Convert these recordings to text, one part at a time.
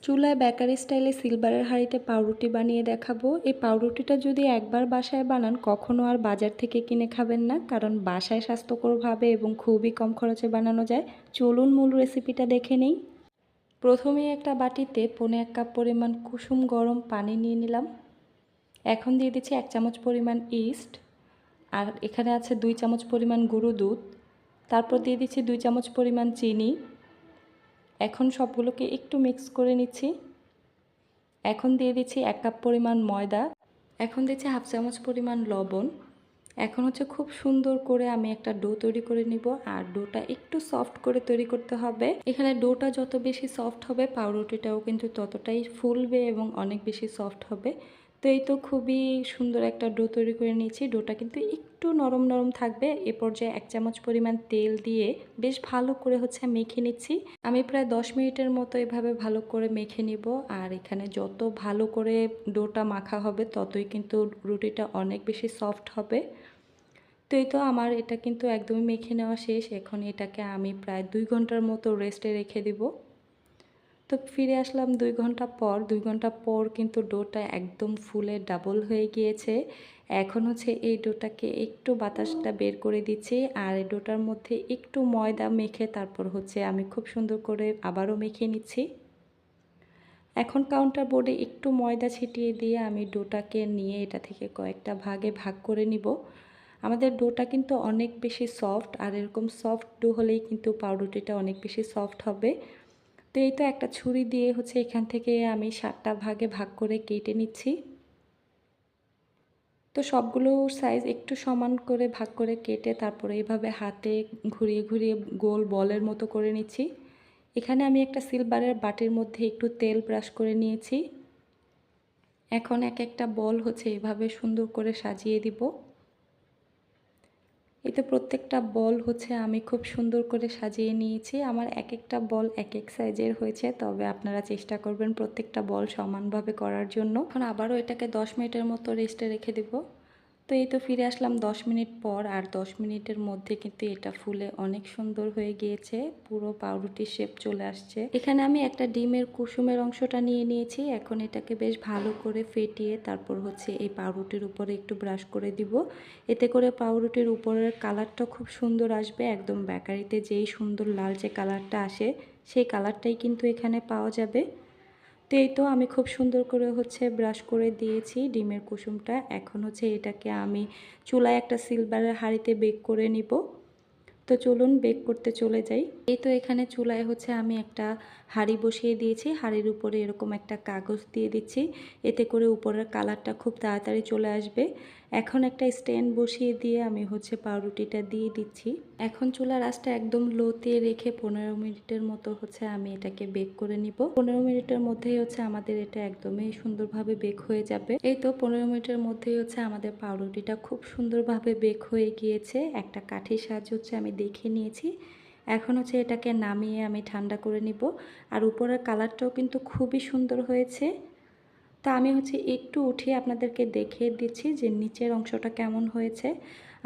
চুলায় বেকারি স্টাইলে সিলভারের হাঁড়িতে পাউরুটি বানিয়ে দেখাবো। এই পাউরুটিটা যদি একবার বাসায় বানান কখনো আর বাজার থেকে কিনে খাবেন না, কারণ বাসায় স্বাস্থ্যকরভাবে এবং খুবই কম খরচে বানানো যায়। চলুন মূল রেসিপিটা দেখে নিই। প্রথমেই একটা বাটিতে 1.5 কাপ পরিমাণ কুসুম গরম পানি নিয়ে নিলাম। এখন দিয়ে দিচ্ছি 1 চামচ পরিমাণ ইস্ট, আর এখানে আছে 2 চামচ পরিমাণ গুঁড়ো দুধ। তারপর দিয়ে দিচ্ছি 2 চামচ পরিমাণ চিনি। এখন সবগুলোকে একটু মিক্স করে নিচ্ছি। এখন দিয়ে দিচ্ছি 1 কাপ পরিমাণ ময়দা। এখন দিচ্ছি 1/2 চামচ পরিমাণ লবণ। এখন খুব সুন্দর করে আমি একটা ডো তৈরি করে নিব, আর ডোটা একটু সফট করে তৈরি করতে হবে। এখানে ডোটা যত বেশি সফট হবে পাউরুটিটাও কিন্তু ততটাই ফুলবে এবং অনেক বেশি সফট হবে। তো এই তো খুবই সুন্দর একটা ডো তৈরি করে নিয়েছি। ডোটা কিন্তু একটু নরম নরম থাকবে। এ পর্যায়ে 1 চামচ পরিমাণ তেল দিয়ে বেশ ভালো করে মেখে নিচ্ছি। আমি প্রায় 10 মিনিটের মতো এভাবে ভালো করে মেখে নিব। আর এখানে যত ভালো করে ডোটা মাখা হবে ততই কিন্তু রুটিটা অনেক বেশি সফট হবে। তো এই তো আমার এটা কিন্তু একদমই মেখে নেওয়া শেষ। এখন এটাকে আমি প্রায় 2 ঘন্টার মতো রেস্টে রেখে দিব। তো ফিরে আসলাম 2 ঘন্টা পর। 2 ঘন্টা পর কিন্তু ডোটা একদম ফুলে ডাবল হয়ে গিয়েছে। এখন এই ডোটাকে একটু বাতাসটা বের করে দিচ্ছি, আর এই ডোটার মধ্যে একটু ময়দা মেখে তারপর আমি খুব সুন্দর করে আবারও মেখে নিচ্ছি। এখন কাউন্টার বোর্ডে একটু ময়দা ছিটিয়ে দিয়ে আমি ডোটাকে নিয়ে এটা থেকে কয়েকটা ভাগে ভাগ করে নিব। আমাদের ডোটা কিন্তু অনেক বেশি সফট, আর এরকম সফট ডো হলেই কিন্তু পাউরুটিটা অনেক বেশি সফট হবে। তো এই তো একটা ছুরি দিয়ে এখান থেকে আমি 7টা ভাগে ভাগ করে কেটে নিচ্ছি। তো সবগুলো সাইজ একটু সমান করে ভাগ করে কেটে তারপরে এইভাবে হাতে ঘুরিয়ে ঘুরিয়ে গোল বলের মতো করে নিচ্ছি। এখানে আমি একটা সিলভারের বাটির মধ্যে একটু তেল ব্রাশ করে নিয়েছি। এখন এক একটা বল এভাবে সুন্দর করে সাজিয়ে দিব। এতে প্রত্যেকটা বল আমি খুব সুন্দর করে সাজিয়ে নিয়েছি। আমার এক একটা বল এক এক সাইজের হয়েছে, তবে আপনারা চেষ্টা করবেন প্রত্যেকটা বল সমানভাবে করার জন্য। এখন আবারও এটাকে 10 মিনিটের মতো রেস্টে রেখে দেব। তো এই তো ফিরে আসলাম 10 মিনিট পর, আর 10 মিনিটের মধ্যে কিন্তু এটা ফুলে অনেক সুন্দর হয়ে গিয়েছে। পুরো পাউরুটির শেপ চলে আসছে। এখানে আমি একটা ডিমের কুসুমের অংশটা নিয়ে নিয়েছি। এখন এটাকে বেশ ভালো করে ফেটিয়ে তারপর এই পাউরুটির উপরে একটু ব্রাশ করে দিব। এতে করে পাউরুটির উপরের কালারটা খুব সুন্দর আসবে। একদম বেকারিতে যেই সুন্দর লালচে কালারটা আসে সেই কালারটাই কিন্তু এখানে পাওয়া যাবে। তো এই তো আমি খুব সুন্দর করে ব্রাশ করে দিয়েছি ডিমের কুসুমটা। এখন এটাকে আমি চুলায় একটা সিলভারের হাঁড়িতে বেক করে নিব। তো চলুন বেক করতে চলে যাই। এই তো এখানে চুলায় আমি একটা হাঁড়ি বসিয়ে দিয়েছি। হাঁড়ির উপরে এরকম একটা কাগজ দিয়ে দিচ্ছি, এতে করে উপরের কালারটা খুব তাড়াতাড়ি চলে আসবে। এখন একটা স্ট্যান্ড বসিয়ে দিয়ে আমি পাউরুটিটা দিয়ে দিচ্ছি। এখন চুলার আঁচটা একদম লোতে রেখে 15 মিনিটের মতো আমি এটাকে বেক করে নিব। 15 মিনিটের মধ্যেই আমাদের এটা একদমই সুন্দরভাবে বেক হয়ে যাবে। এই তো 15 মিনিটের মধ্যেই আমাদের পাউরুটিটা খুব সুন্দরভাবে বেক হয়ে গিয়েছে। একটা কাঠির সাহায্যে আমি দেখে নিয়েছি। এখন এটাকে নামিয়ে আমি ঠান্ডা করে নিব। আর উপরের কালারটাও কিন্তু খুবই সুন্দর হয়েছে। তা আমি একটু উঠিয়ে আপনাদেরকে দেখিয়ে দিচ্ছি যে নিচের অংশটা কেমন হয়েছে।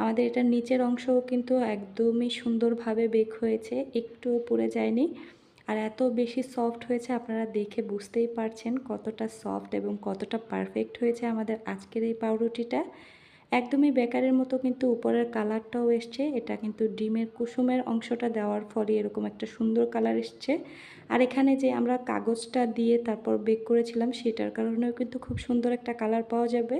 আমাদের এটার নিচের অংশও কিন্তু একদমই সুন্দরভাবে বেক হয়েছে, একটুও পুড়ে যায়নি। আর এত বেশি সফট হয়েছে, আপনারা দেখে বুঝতেই পারছেন কতটা সফট এবং কতটা পারফেক্ট হয়েছে আমাদের আজকের এই পাউরুটিটা। একদমই বেকারের মতো কিন্তু উপরের কালারটাও এসছে। এটা কিন্তু ডিমের কুসুমের অংশটা দেওয়ার ফলে এরকম একটা সুন্দর কালার এসছে। আর এখানে যে আমরা কাগজটা দিয়ে তারপর বেক করেছিলাম সেটার কারণেও কিন্তু খুব সুন্দর একটা কালার পাওয়া যাবে।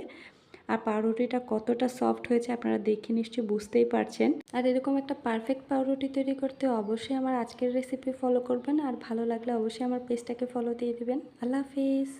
আর পাউরুটিটা কতটা সফট হয়েছে আপনারা দেখে নিশ্চয়ই বুঝতেই পারছেন। আর এরকম একটা পারফেক্ট পাউরুটি তৈরি করতে অবশ্যই আমার আজকের রেসিপি ফলো করবেন, আর ভালো লাগলে অবশ্যই আমার পেজটাকে ফলো দিয়ে দেবেন। আল্লাহ হাফিজ।